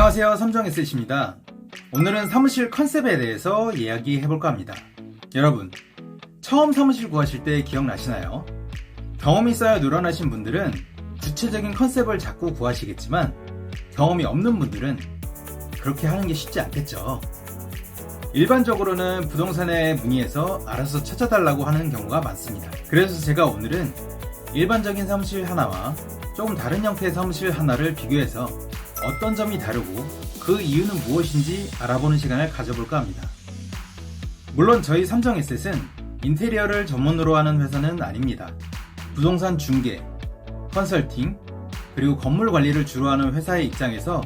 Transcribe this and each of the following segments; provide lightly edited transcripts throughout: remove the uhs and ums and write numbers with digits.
안녕하세요, 삼정SC입니다. 오늘은 사무실 컨셉에 대해서 이야기해볼까 합니다. 여러분, 처음 사무실 구하실 때 기억나시나요? 경험이 쌓여 늘어나신 분들은 구체적인 컨셉을 자꾸 구하시겠지만 경험이 없는 분들은 그렇게 하는 게 쉽지 않겠죠. 일반적으로는 부동산에 문의해서 알아서 찾아달라고 하는 경우가 많습니다. 그래서 제가 오늘은 일반적인 사무실 하나와 조금 다른 형태의 사무실 하나를 비교해서 어떤 점이 다르고 그 이유는 무엇인지 알아보는 시간을 가져볼까 합니다. 물론 저희 삼정에셋은 인테리어를 전문으로 하는 회사는 아닙니다. 부동산 중개, 컨설팅, 그리고 건물 관리를 주로 하는 회사의 입장에서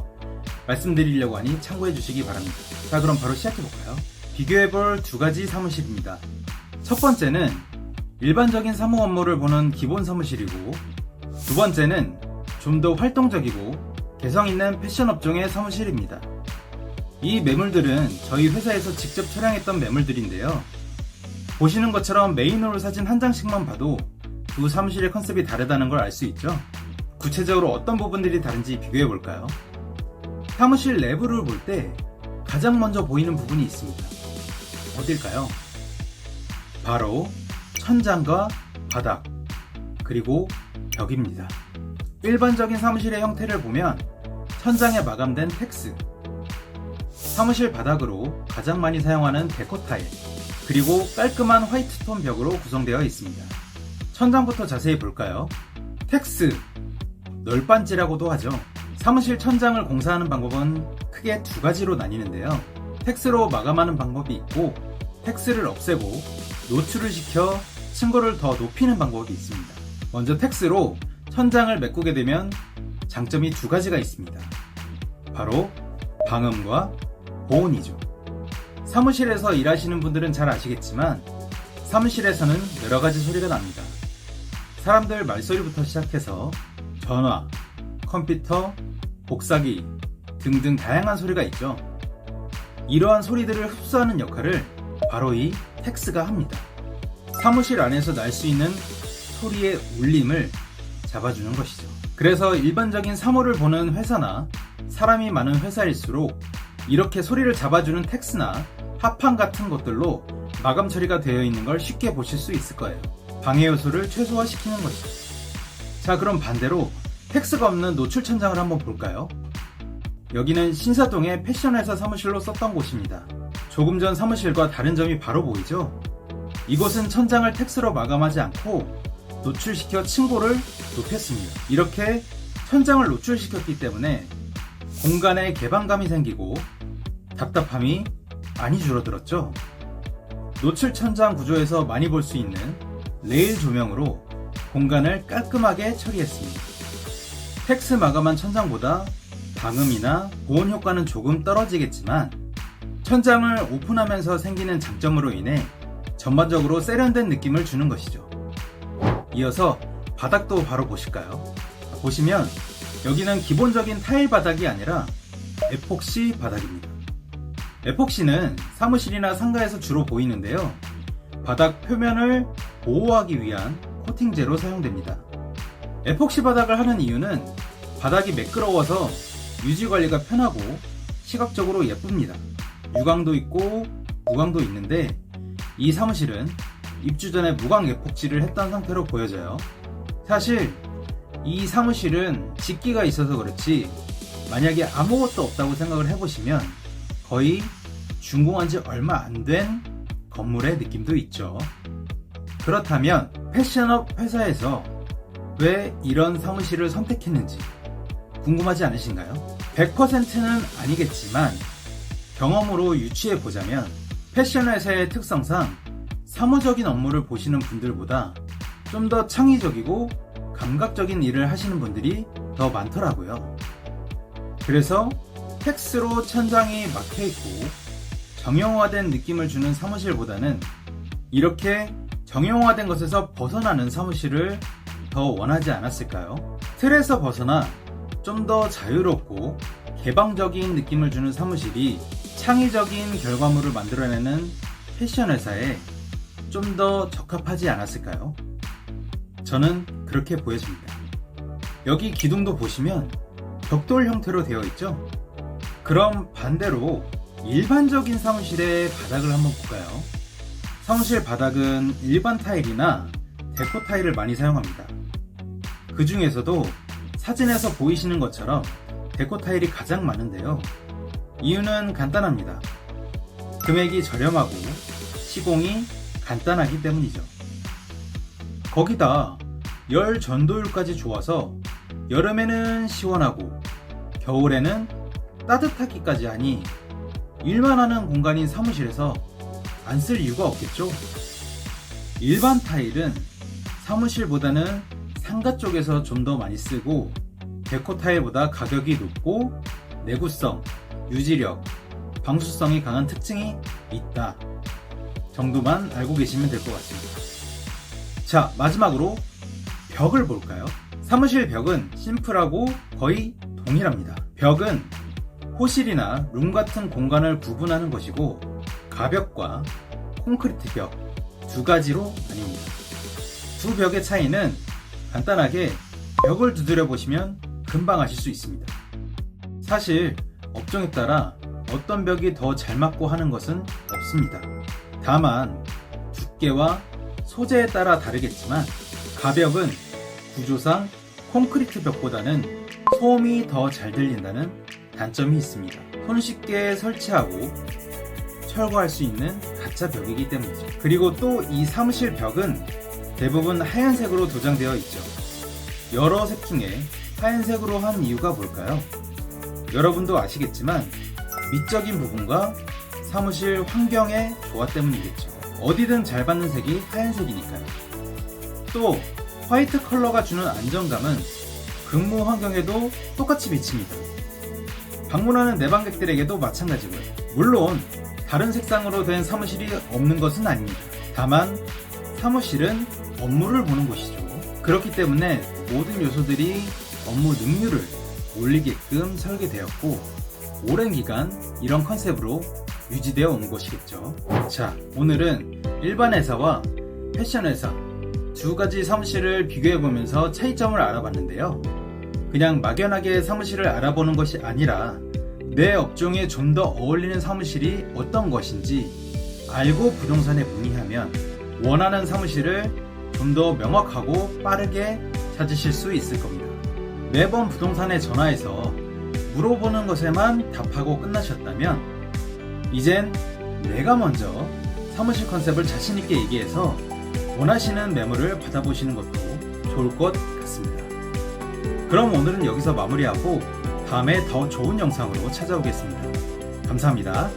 말씀드리려고 하니 참고해 주시기 바랍니다. 자, 그럼 바로 시작해볼까요? 비교해볼 두 가지 사무실입니다. 첫 번째는 일반적인 사무 업무를 보는 기본 사무실이고, 두 번째는 좀 더 활동적이고 개성 있는 패션 업종의 사무실입니다. 이 매물들은 저희 회사에서 직접 촬영했던 매물들인데요. 보시는 것처럼 메인홀 사진 한 장씩만 봐도 두 사무실의 컨셉이 다르다는 걸 알 수 있죠. 구체적으로 어떤 부분들이 다른지 비교해 볼까요? 사무실 내부를 볼 때 가장 먼저 보이는 부분이 있습니다. 어딜까요? 바로 천장과 바닥, 그리고 벽입니다. 일반적인 사무실의 형태를 보면 천장에 마감된 텍스, 사무실 바닥으로 가장 많이 사용하는 데코 타일, 그리고 깔끔한 화이트톤 벽으로 구성되어 있습니다. 천장부터 자세히 볼까요? 텍스, 널빤지라고도 하죠. 사무실 천장을 공사하는 방법은 크게 두 가지로 나뉘는데요. 텍스로 마감하는 방법이 있고, 텍스를 없애고 노출을 시켜 층고를 더 높이는 방법이 있습니다. 먼저 텍스로 천장을 메꾸게 되면 장점이 두 가지가 있습니다. 바로 방음과 보온이죠. 사무실에서 일하시는 분들은 잘 아시겠지만 사무실에서는 여러 가지 소리가 납니다. 사람들 말소리부터 시작해서 전화, 컴퓨터, 복사기 등등 다양한 소리가 있죠. 이러한 소리들을 흡수하는 역할을 바로 이 텍스가 합니다. 사무실 안에서 날 수 있는 소리의 울림을 잡아주는 것이죠. 그래서 일반적인 사무를 보는 회사나 사람이 많은 회사일수록 이렇게 소리를 잡아주는 텍스나 합판 같은 것들로 마감 처리가 되어 있는 걸 쉽게 보실 수 있을 거예요. 방해 요소를 최소화시키는 것이죠. 자, 그럼 반대로 텍스가 없는 노출 천장을 한번 볼까요? 여기는 신사동의 패션회사 사무실로 썼던 곳입니다. 조금 전 사무실과 다른 점이 바로 보이죠? 이곳은 천장을 텍스로 마감하지 않고 노출시켜 층고를 높였습니다. 이렇게 천장을 노출시켰기 때문에 공간에 개방감이 생기고 답답함이 많이 줄어들었죠. 노출 천장 구조에서 많이 볼 수 있는 레일 조명으로 공간을 깔끔하게 처리했습니다. 텍스 마감한 천장보다 방음이나 보온 효과는 조금 떨어지겠지만 천장을 오픈하면서 생기는 장점으로 인해 전반적으로 세련된 느낌을 주는 것이죠. 이어서 바닥도 바로 보실까요? 보시면 여기는 기본적인 타일 바닥이 아니라 에폭시 바닥입니다. 에폭시는 사무실이나 상가에서 주로 보이는데요. 바닥 표면을 보호하기 위한 코팅제로 사용됩니다. 에폭시 바닥을 하는 이유는 바닥이 매끄러워서 유지관리가 편하고 시각적으로 예쁩니다. 유광도 있고 무광도 있는데 이 사무실은 입주 전에 무광 에폭시를 했던 상태로 보여져요. 사실 이 사무실은 집기가 있어서 그렇지 만약에 아무것도 없다고 생각을 해보시면 거의 준공한 지 얼마 안 된 건물의 느낌도 있죠. 그렇다면 패션업 회사에서 왜 이런 사무실을 선택했는지 궁금하지 않으신가요? 100%는 아니겠지만 경험으로 유추해보자면 패션 회사의 특성상 사무적인 업무를 보시는 분들보다 좀 더 창의적이고 감각적인 일을 하시는 분들이 더 많더라고요. 그래서 텍스로 천장이 막혀있고 정형화된 느낌을 주는 사무실보다는 이렇게 정형화된 것에서 벗어나는 사무실을 더 원하지 않았을까요? 틀에서 벗어나 좀 더 자유롭고 개방적인 느낌을 주는 사무실이 창의적인 결과물을 만들어내는 패션 회사에 좀 더 적합하지 않았을까요? 저는 그렇게 보여집니다. 여기 기둥도 보시면 벽돌 형태로 되어 있죠? 그럼 반대로 일반적인 사무실의 바닥을 한번 볼까요? 사무실 바닥은 일반 타일이나 데코 타일을 많이 사용합니다. 그 중에서도 사진에서 보이시는 것처럼 데코 타일이 가장 많은데요. 이유는 간단합니다. 금액이 저렴하고 시공이 간단하기 때문이죠. 거기다 열 전도율까지 좋아서 여름에는 시원하고 겨울에는 따뜻하기까지 하니 일만 하는 공간인 사무실에서 안 쓸 이유가 없겠죠? 일반 타일은 사무실보다는 상가 쪽에서 좀 더 많이 쓰고 데코 타일보다 가격이 높고 내구성, 유지력, 방수성이 강한 특징이 있다 정도만 알고 계시면 될 것 같습니다. 자, 마지막으로 벽을 볼까요? 사무실 벽은 심플하고 거의 동일합니다. 벽은 호실이나 룸 같은 공간을 구분하는 것이고 가벽과 콘크리트 벽 두 가지로 나뉩니다. 두 벽의 차이는 간단하게 벽을 두드려 보시면 금방 아실 수 있습니다. 사실 업종에 따라 어떤 벽이 더 잘 맞고 하는 것은 없습니다. 다만 두께와 소재에 따라 다르겠지만 가벽은 구조상 콘크리트 벽보다는 소음이 더 잘 들린다는 단점이 있습니다. 손쉽게 설치하고 철거할 수 있는 가짜 벽이기 때문이죠. 그리고 또 이 사무실 벽은 대부분 하얀색으로 도장되어 있죠. 여러 색 중에 하얀색으로 한 이유가 뭘까요? 여러분도 아시겠지만 미적인 부분과 사무실 환경의 조화 때문이겠죠. 어디든 잘 받는 색이 하얀색이니까요. 또 화이트 컬러가 주는 안정감은 근무 환경에도 똑같이 비칩니다. 방문하는 내방객들에게도 마찬가지고요. 물론 다른 색상으로 된 사무실이 없는 것은 아닙니다. 다만 사무실은 업무를 보는 곳이죠. 그렇기 때문에 모든 요소들이 업무 능률을 올리게끔 설계되었고 오랜 기간 이런 컨셉으로 유지되어 온 것이겠죠. 자, 오늘은 일반 회사와 패션 회사 두 가지 사무실을 비교해보면서 차이점을 알아봤는데요. 그냥 막연하게 사무실을 알아보는 것이 아니라 내 업종에 좀 더 어울리는 사무실이 어떤 것인지 알고 부동산에 문의하면 원하는 사무실을 좀 더 명확하고 빠르게 찾으실 수 있을 겁니다. 매번 부동산에 전화해서 물어보는 것에만 답하고 끝나셨다면 이젠 내가 먼저 사무실 컨셉을 자신있게 얘기해서 원하시는 매물을 받아보시는 것도 좋을 것 같습니다. 그럼 오늘은 여기서 마무리하고 다음에 더 좋은 영상으로 찾아오겠습니다. 감사합니다.